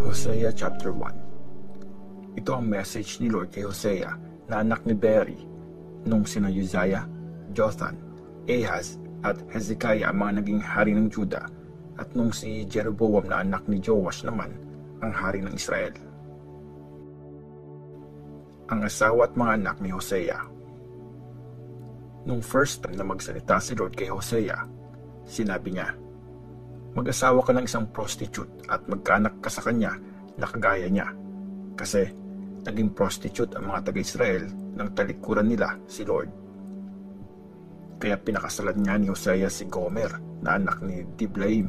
Hosea chapter 1. Ito ang message ni Lord kay Hosea na anak ni Beeri nung sina Uzziah, Jotham, Ahaz at Hezekiah ang mga naging hari ng Juda, at nung si Jeroboam na anak ni Joash naman ang hari ng Israel. Ang asawa at mga anak ni Hosea. Nung first time na magsalita si Lord kay Hosea, sinabi niya, mag-asawa ka ng isang prostitute at magkaanak ka sa kanya na kagaya niya, kasi naging prostitute ang mga taga-Israel ng talikuran nila si Lord. Kaya pinakasalan niya ni Hosea si Gomer na anak ni Diblaim.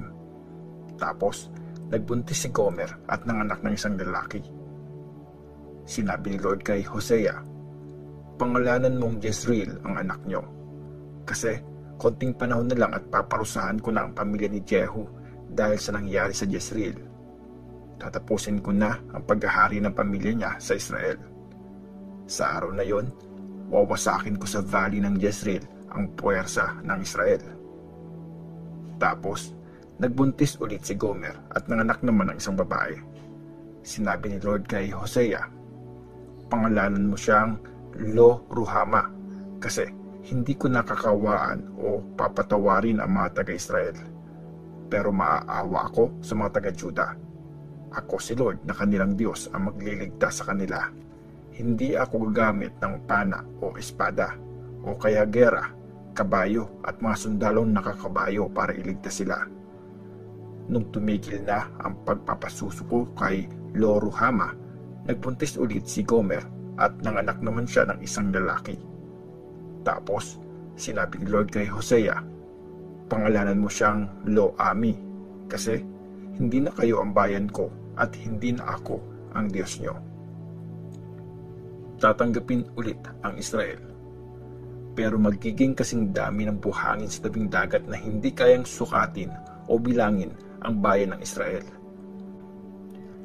Tapos nagbuntis si Gomer at nanganak ng isang lalaki. Sinabi ni Lord kay Hosea, pangalanan mong Jezreel ang anak niyo, kasi konting panahon na lang at paparusahan ko na ang pamilya ni Jehu dahil sa nangyari sa Jezreel. Tatapusin ko na ang paghahari ng pamilya niya sa Israel. Sa araw na yon, wawasakin ko sa valley ng Jezreel ang puwersa ng Israel. Tapos, nagbuntis ulit si Gomer at nanganak naman ng isang babae. Sinabi ni Lord kay Hosea, pangalanan mo siyang Lo-Ruhama, kasi hindi ko nakakawaan o papatawarin ang mga taga-Israel, pero maaawa ako sa mga taga-Juda. Ako si Lord na kanilang Diyos ang magliligtas sa kanila. Hindi ako gagamit ng pana o espada o kaya gera, kabayo at mga sundalong nakakabayo para iligtas sila. Nung tumigil na ang pagpapasusuko kay Lo-Ruhama, nagbuntis ulit si Gomer at nanganak naman siya ng isang lalaki. Tapos, sinabi ni Lord kay Hosea, pangalanan mo siyang Lo-Ami, kasi hindi na kayo ang bayan ko at hindi na ako ang Diyos niyo. Tatanggapin ulit ang Israel, pero magiging kasing dami ng buhangin sa tabing dagat na hindi kayang sukatin o bilangin ang bayan ng Israel.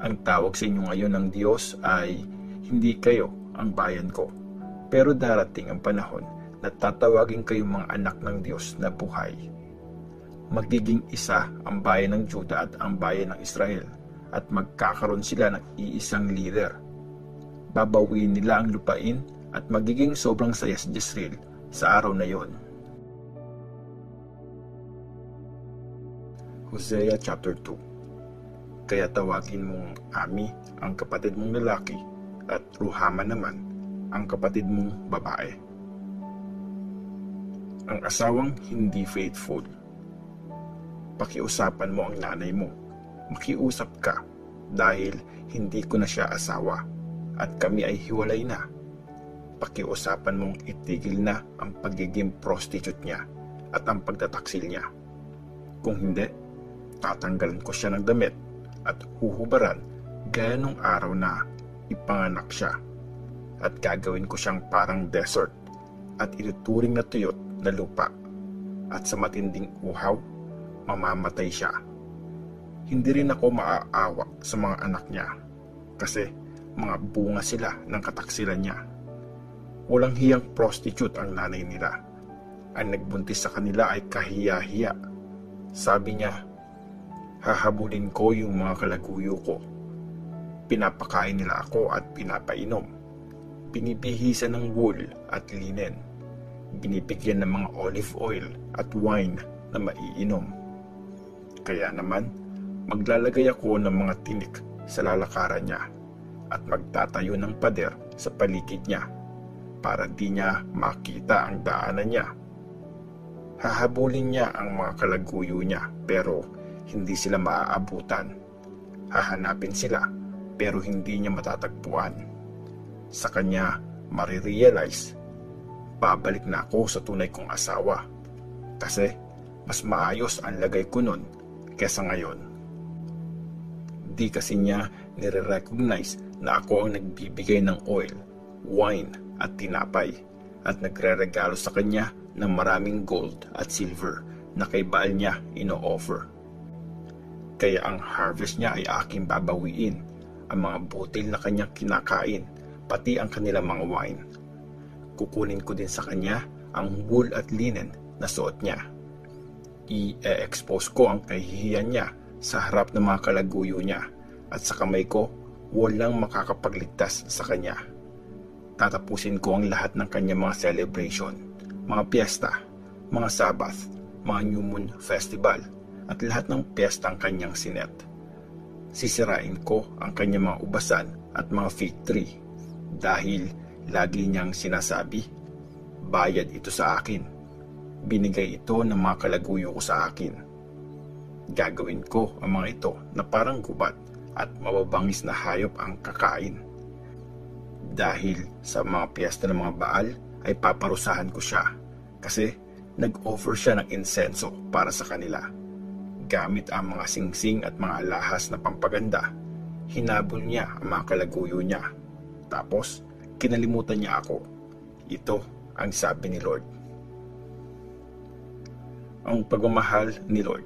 Ang tawag sa inyo ngayon ng Diyos ay hindi kayo ang bayan ko, pero darating ang panahon na tatawagin kayong mga anak ng Diyos na buhay. Magiging isa ang bayan ng Juda at ang bayan ng Israel, at magkakaroon sila ng iisang leader. Babawiin nila ang lupain at magiging sobrang saya sa Jezreel sa araw na yon. Hosea chapter 2. Kaya tawagin mong Ami ang kapatid mong lalaki at Ruhama naman ang kapatid mong babae. Ang asawang hindi faithful. Pakiusapan mo ang nanay mo. Makiusap ka dahil hindi ko na siya asawa at kami ay hiwalay na. Pakiusapan mong itigil na ang pagiging prostitute niya at ang pagtataksil niya. Kung hindi, tatanggalan ko siya ng damit at huhubaran gaya nung araw na ipanganak siya, at gagawin ko siyang parang desert at ituturing na tuyot na lupa, at sa matinding uhaw, mamamatay siya. Hindi rin ako maaawa sa mga anak niya, kasi mga bunga sila ng kataksilan niya. Walang hiyang prostitute ang nanay nila. Ang nagbuntis sa kanila ay kahiya-hiya. Sabi niya, hahabulin ko yung mga kalaguyo ko. Pinapakain nila ako at pinapainom. Binibihisan ng wool at linen. Binibigyan ng mga olive oil at wine na maiinom. Kaya naman, maglalagay ako ng mga tinik sa lalakaran niya at magtatayo ng pader sa paligid niya para di niya makita ang daanan niya. Hahabulin niya ang mga kalaguyo niya pero hindi sila maaabutan. Hahanapin sila pero hindi niya matatagpuan. Sa kanya marirealize, babalik na ako sa tunay kong asawa kasi mas maayos ang lagay ko nun kesa ngayon. Di kasi niya nire-recognize na ako ang nagbibigay ng oil, wine at tinapay at nagre-regalo sa kanya ng maraming gold at silver na kay Baal niya ino-offer. Kaya ang harvest niya ay aking babawiin, ang mga butil na kanyang kinakain pati ang kanilang mga wine. Kukunin ko din sa kanya ang wool at linen na suot niya. I-expose ko ang kahihiyan niya sa harap ng mga kalaguyo niya, at sa kamay ko walang makakapagligtas sa kanya. Tatapusin ko ang lahat ng kanyang mga celebration, mga piyesta, mga Sabbath, mga New Moon Festival, at lahat ng piyestang kanyang sinet. Sisirain ko ang kanyang mga ubasan at mga fig tree, dahil lagi niyang sinasabi, bayad ito sa akin. Binigay ito ng mga kalaguyo ko sa akin. Gagawin ko ang mga ito na parang gubat at mababangis na hayop ang kakain. Dahil sa mga piyesta ng mga Baal ay paparusahan ko siya, kasi nag-offer siya ng insenso para sa kanila. Gamit ang mga singsing at mga alahas na pampaganda, hinabol niya ang mga kalaguyo niya. Tapos, kinalimutan niya ako. Ito ang sabi ni Lord. Ang pagmamahal ni Lord.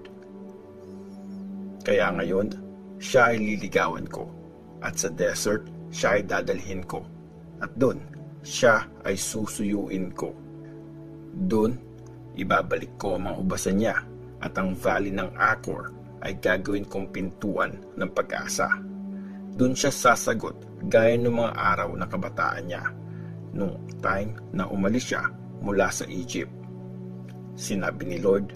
Kaya ngayon, siya ay liligawan ko, at sa desert siya ay dadalhin ko, at doon siya ay susuyuin ko. Doon, ibabalik ko ang mga ubasan niya, at ang valley ng Acor ay gagawin kong pintuan ng pag-asa. Doon siya sasagot gaya ng mga araw na kabataan niya, nung time na umalis siya mula sa Egypt. Sinabi ni Lord,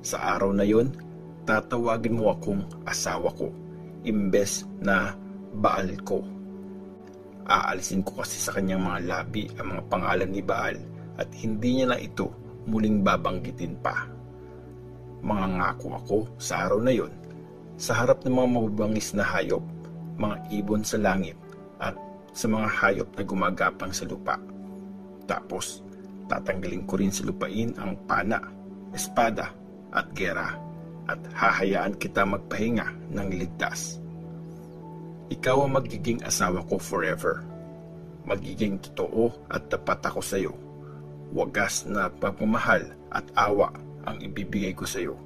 sa araw na yon, tatawagin mo akong asawa ko, imbes na Baal ko. Aalisin ko kasi sa kanyang mga labi ang mga pangalan ni Baal, at hindi niya na ito muling babanggitin pa. Mangangako ako sa araw na yon, sa harap ng mga mababangis na hayop, mga ibon sa langit, at sa mga hayop na gumagapang sa lupa. Tapos, tatanggalin ko rin sa lupain ang pana, espada, at gera, at hahayaan kita magpahinga ng ligtas. Ikaw ang magiging asawa ko forever. Magiging totoo at tapat ako sa iyo. Wagas na pagmamahal at awa ang ibibigay ko sa iyo.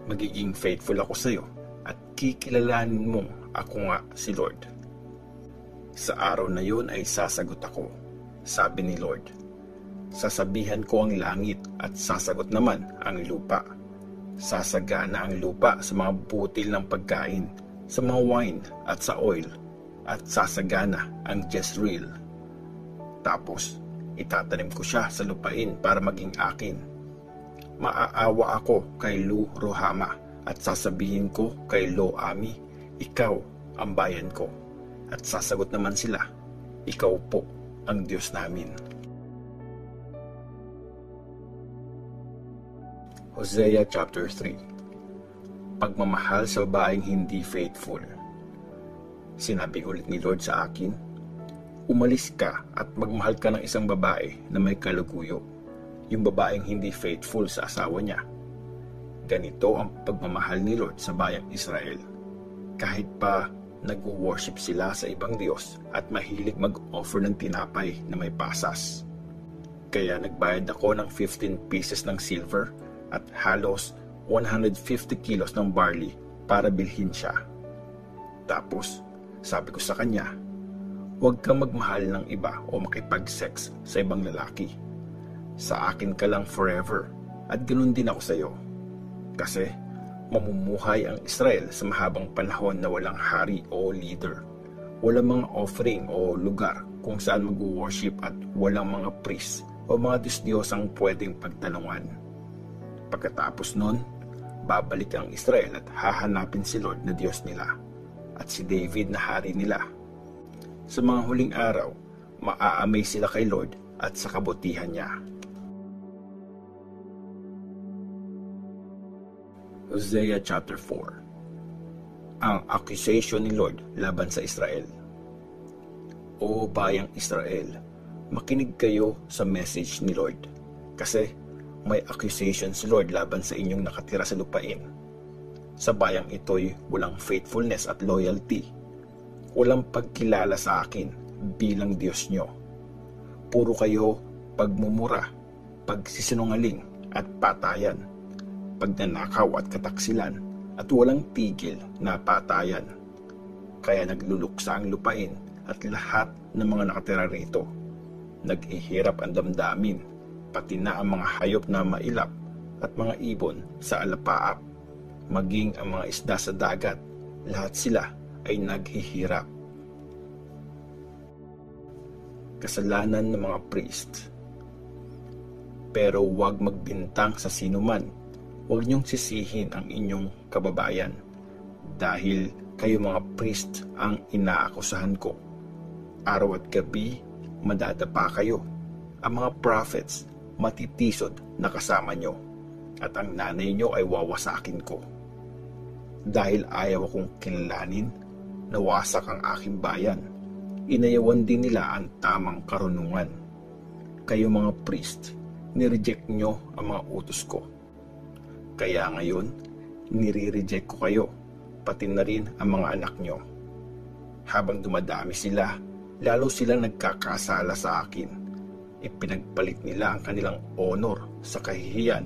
Magiging faithful ako sa iyo, at kikilalanin mo ako nga si Lord. Sa araw na yun ay sasagot ako, sabi ni Lord. Sasabihan ko ang langit at sasagot naman ang lupa. Sasagana ang lupa sa mga butil ng pagkain, sa mga wine at sa oil, at sasagana ang Jezreel. Tapos, itatanim ko siya sa lupain para maging akin. Maaawa ako kay Lu Rohama at sasabihin ko kay Lo Ami, ikaw ang bayan ko. At sasagot naman sila, ikaw po ang Diyos namin. Hosea chapter 3. Pagmamahal sa babaeng hindi faithful. Sinabi ulit ni Lord sa akin, umalis ka at magmahal ka ng isang babae na may kaluguyo, yung babaeng hindi faithful sa asawa niya. Ganito ang pagmamahal ni Lord sa bayang Israel. Kahit pa nag-worship sila sa ibang Diyos at mahilig mag-offer ng tinapay na may pasas. Kaya nagbayad ako ng 15 pieces ng silver at halos 150 kilos ng barley para bilhin siya. Tapos, sabi ko sa kanya, huwag kang magmahal ng iba o makipag-sex sa ibang lalaki. Sa akin ka lang forever, at ganoon din ako sa iyo. Kasi, mamumuhay ang Israel sa mahabang panahon na walang hari o leader. Walang mga offering o lugar kung saan mag-worship, at walang mga priest o mga Diyos-Diyosang pwedeng pagtanungan. Pagkatapos nun, babalik ang Israel at hahanapin si Lord na Diyos nila, at si David na hari nila. Sa mga huling araw, maaamay sila kay Lord at sa kabutihan niya. Hosea chapter 4. Ang accusation ni Lord laban sa Israel. O bayang Israel, makinig kayo sa message ni Lord, kasi may accusation si Lord laban sa inyong nakatira sa lupain. Sa bayang ito'y walang faithfulness at loyalty. Walang pagkilala sa akin bilang Diyos nyo. Puro kayo pagmumura, pagsisinungaling at patayan, pagnanakaw at kataksilan, at walang tigil na patayan. Kaya nagluluksa ang lupain at lahat ng mga nakatira rito. Naghihirap ang damdamin, pati na ang mga hayop na mailap at mga ibon sa alapaap, maging ang mga isda sa dagat, lahat sila ay naghihirap. Kasalanan ng mga priest. Pero huwag magbintang sa sinuman. Huwag niyong sisihin ang inyong kababayan dahil kayo mga priest ang inaakusahan ko. Araw at gabi, madadapa kayo. Ang mga prophets, matitisod na kasama nyo. At ang nanay nyo ay wawasakin ko. Dahil ayaw akong kilalanin, nawasak ang aking bayan. Inayawan din nila ang tamang karunungan. Kayo mga priest, nireject nyo ang mga utos ko. Kaya ngayon, nire-reject ko kayo, pati na rin ang mga anak nyo. Habang dumadami sila, lalo silang nagkakasala sa akin. Ipinagpalit nila ang kanilang honor sa kahihiyan.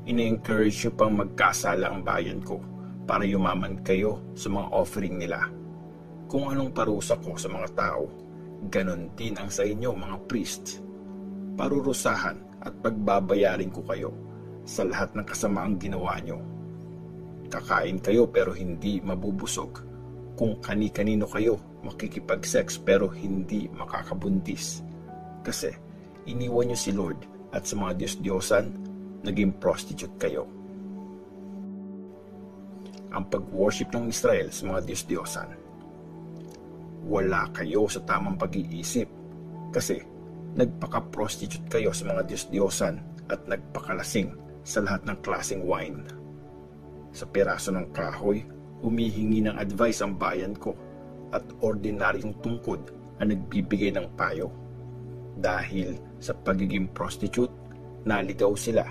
Ine-encourage nyo pang magkasala ang bayan ko para yumaman kayo sa mga offering nila. Kung anong parusa ko sa mga tao, ganon din ang sa inyo mga priest. Parurusahan at pagbabayarin ko kayo sa lahat ng kasamaang ginawa nyo. Kakain kayo pero hindi mabubusog. Kung kani-kanino kayo makikipag-sex pero hindi makakabuntis. Kasi iniwan nyo si Lord at sa mga Diyos-Diyosan, naging prostitute kayo. Ang pag-worship ng Israel sa mga Diyos-Diyosan. Wala kayo sa tamang pag-iisip kasi nagpaka-prostitute kayo sa mga Diyos-Diyosan at nagpakalasing sa lahat ng klaseng wine. Sa piraso ng kahoy, humihingi ng advice ang bayan ko at ordinaryong tungkod ang nagbibigay ng payo. Dahil sa pagiging prostitute, naligaw sila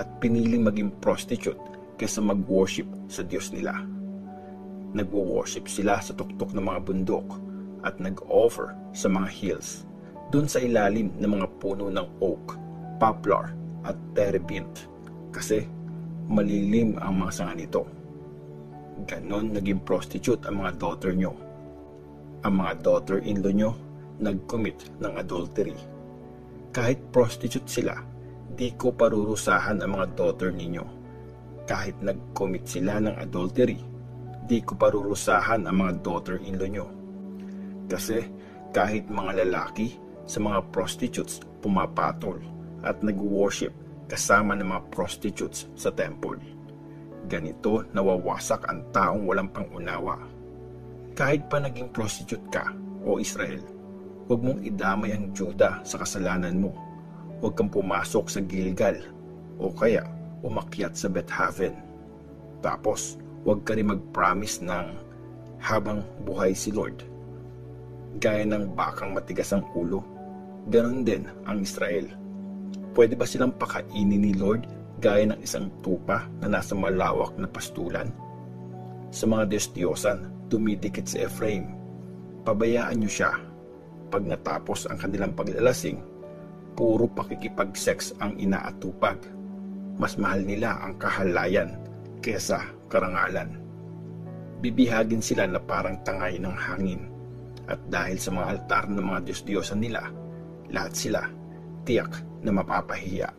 at piniling maging prostitute kaysa mag-worship sa Diyos nila. Nagwo-worship sila sa tuktok ng mga bundok at nag-offer sa mga hills, doon sa ilalim ng mga puno ng oak, poplar at terebinth kasi malilim ang mga sanga nito. Ganon naging prostitute ang mga daughter nyo. Ang mga daughter-in-law nyo nag-commit ng adultery. Kahit prostitute sila, di ko parurusahan ang mga daughter ninyo. Kahit nag-commit sila ng adultery, di ko parurusahan ang mga daughter-in-law nyo. Kasi kahit mga lalaki sa mga prostitutes pumapatol at nag-worship kasama ng mga prostitutes sa temple. Ganito nawawasak ang taong walang pangunawa. Kahit pa naging prostitute ka, o Israel, huwag mong idamay ang Juda sa kasalanan mo. Huwag kang pumasok sa Gilgal, o kaya umakyat sa Bethaven. Tapos, huwag ka rin mag-promise ng habang buhay si Lord. Gaya ng bakang matigas ang ulo, ganon din ang Israel. Pwede ba silang pakainin ni Lord gaya ng isang tupa na nasa malawak na pastulan? Sa mga Diyos-Diyosan, dumidikit si Ephraim. Pabayaan niyo siya. Pag natapos ang kanilang paglalasing, puro pakikipag-sex ang inaatupag. Mas mahal nila ang kahalayan kesa karangalan. Bibihagin sila na parang tangay ng hangin. At dahil sa mga altar ng mga Diyos-Diyosan nila, lahat sila tiyak na mapapahiya.